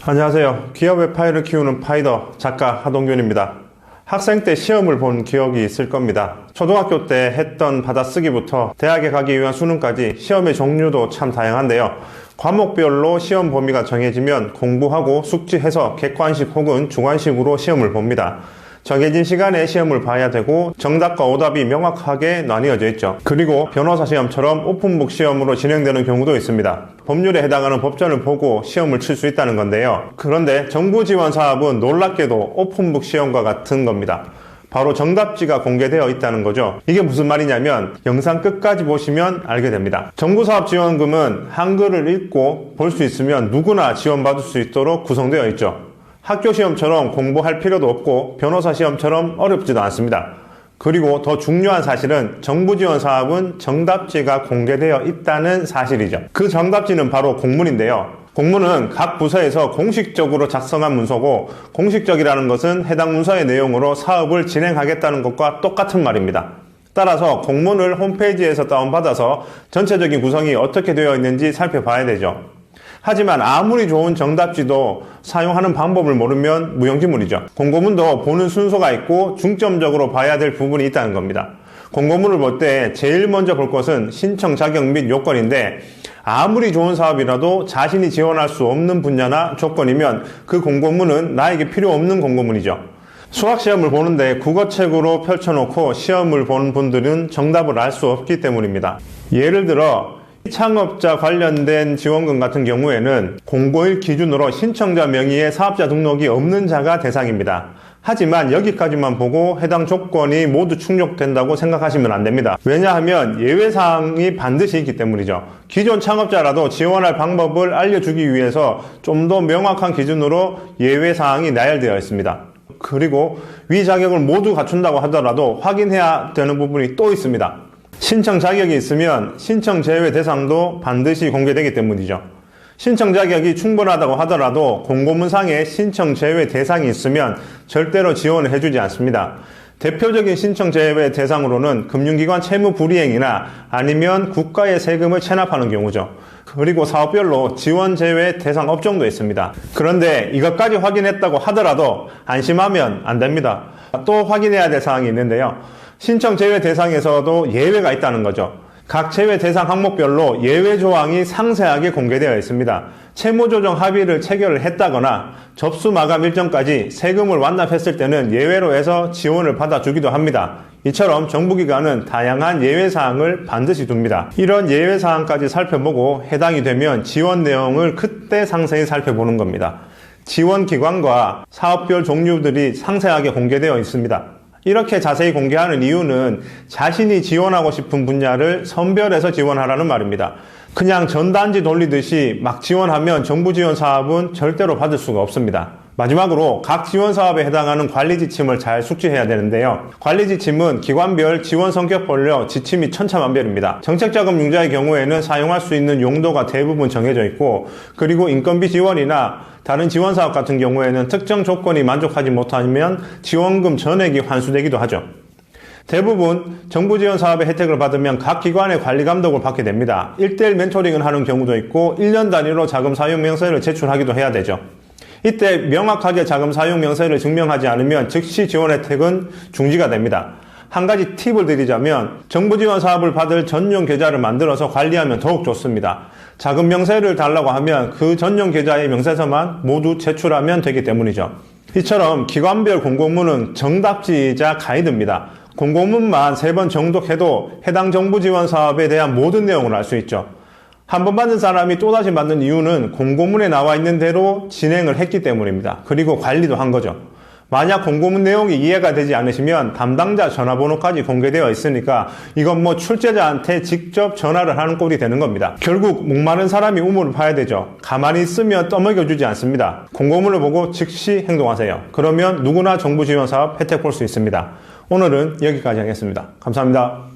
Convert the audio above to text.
안녕하세요. 기업의 파이를 키우는 파이더 작가 하동균입니다. 학생 때 시험을 본 기억이 있을 겁니다. 초등학교 때 했던 받아쓰기부터 대학에 가기 위한 수능까지 시험의 종류도 참 다양한데요. 과목별로 시험 범위가 정해지면 공부하고 숙지해서 객관식 혹은 주관식으로 시험을 봅니다. 정해진 시간에 시험을 봐야 되고 정답과 오답이 명확하게 나뉘어져 있죠. 그리고 변호사 시험처럼 오픈북 시험으로 진행되는 경우도 있습니다. 법률에 해당하는 법전을 보고 시험을 칠 수 있다는 건데요. 그런데 정부 지원 사업은 놀랍게도 오픈북 시험과 같은 겁니다. 바로 정답지가 공개되어 있다는 거죠. 이게 무슨 말이냐면 영상 끝까지 보시면 알게 됩니다. 정부사업 지원금은 한글을 읽고 볼 수 있으면 누구나 지원받을 수 있도록 구성되어 있죠. 학교 시험처럼 공부할 필요도 없고 변호사 시험처럼 어렵지도 않습니다. 그리고 더 중요한 사실은 정부 지원 사업은 정답지가 공개되어 있다는 사실이죠. 그 정답지는 바로 공문인데요. 공문은 각 부서에서 공식적으로 작성한 문서고, 공식적이라는 것은 해당 문서의 내용으로 사업을 진행하겠다는 것과 똑같은 말입니다. 따라서 공문을 홈페이지에서 다운받아서 전체적인 구성이 어떻게 되어 있는지 살펴봐야 되죠. 하지만 아무리 좋은 정답지도 사용하는 방법을 모르면 무용지물이죠. 공고문도 보는 순서가 있고 중점적으로 봐야 될 부분이 있다는 겁니다. 공고문을 볼 때 제일 먼저 볼 것은 신청 자격 및 요건인데, 아무리 좋은 사업이라도 자신이 지원할 수 없는 분야나 조건이면 그 공고문은 나에게 필요 없는 공고문이죠. 수학시험을 보는데 국어책으로 펼쳐놓고 시험을 보는 분들은 정답을 알 수 없기 때문입니다. 예를 들어 창업자 관련된 지원금 같은 경우에는 공고일 기준으로 신청자 명의의 사업자 등록이 없는 자가 대상입니다. 하지만 여기까지만 보고 해당 조건이 모두 충족된다고 생각하시면 안 됩니다. 왜냐하면 예외사항이 반드시 있기 때문이죠. 기존 창업자라도 지원할 방법을 알려주기 위해서 좀 더 명확한 기준으로 예외사항이 나열되어 있습니다. 그리고 위 자격을 모두 갖춘다고 하더라도 확인해야 되는 부분이 또 있습니다. 신청 자격이 있으면 신청 제외 대상도 반드시 공개되기 때문이죠. 신청 자격이 충분하다고 하더라도 공고문상에 신청 제외 대상이 있으면 절대로 지원을 해주지 않습니다. 대표적인 신청 제외 대상으로는 금융기관 채무 불이행이나 아니면 국가의 세금을 체납하는 경우죠. 그리고 사업별로 지원 제외 대상 업종도 있습니다. 그런데 이것까지 확인했다고 하더라도 안심하면 안 됩니다. 또 확인해야 될 사항이 있는데요. 신청 제외 대상에서도 예외가 있다는 거죠. 각 제외 대상 항목별로 예외 조항이 상세하게 공개되어 있습니다. 채무조정 합의를 체결을 했다거나 접수 마감 일정까지 세금을 완납했을 때는 예외로 해서 지원을 받아주기도 합니다. 이처럼 정부기관은 다양한 예외사항을 반드시 둡니다. 이런 예외사항까지 살펴보고 해당이 되면 지원 내용을 그때 상세히 살펴보는 겁니다. 지원기관과 사업별 종류들이 상세하게 공개되어 있습니다. 이렇게 자세히 공개하는 이유는 자신이 지원하고 싶은 분야를 선별해서 지원하라는 말입니다. 그냥 전단지 돌리듯이 막 지원하면 정부 지원 사업은 절대로 받을 수가 없습니다. 마지막으로 각 지원 사업에 해당하는 관리 지침을 잘 숙지해야 되는데요. 관리 지침은 기관별 지원 성격별로 지침이 천차만별입니다. 정책자금 융자의 경우에는 사용할 수 있는 용도가 대부분 정해져 있고, 그리고 인건비 지원이나 다른 지원 사업 같은 경우에는 특정 조건이 만족하지 못하면 지원금 전액이 환수되기도 하죠. 대부분 정부 지원 사업의 혜택을 받으면 각 기관의 관리 감독을 받게 됩니다. 1:1 멘토링을 하는 경우도 있고 1년 단위로 자금 사용 명세를 제출하기도 해야 되죠. 이때 명확하게 자금 사용 명세를 증명하지 않으면 즉시 지원 혜택은 중지가 됩니다. 한 가지 팁을 드리자면 정부 지원 사업을 받을 전용 계좌를 만들어서 관리하면 더욱 좋습니다. 자금 명세를 달라고 하면 그 전용 계좌의 명세서만 모두 제출하면 되기 때문이죠. 이처럼 기관별 공고문은 정답지이자 가이드입니다. 공고문만 3번 정독해도 해당 정부 지원 사업에 대한 모든 내용을 알 수 있죠. 한 번 받는 사람이 또다시 받는 이유는 공고문에 나와 있는 대로 진행을 했기 때문입니다. 그리고 관리도 한 거죠. 만약 공고문 내용이 이해가 되지 않으시면 담당자 전화번호까지 공개되어 있으니까 이건 출제자한테 직접 전화를 하는 꼴이 되는 겁니다. 결국 목마른 사람이 우물을 파야 되죠. 가만히 있으면 떠먹여주지 않습니다. 공고문을 보고 즉시 행동하세요. 그러면 누구나 정부 지원 사업 혜택 볼 수 있습니다. 오늘은 여기까지 하겠습니다. 감사합니다.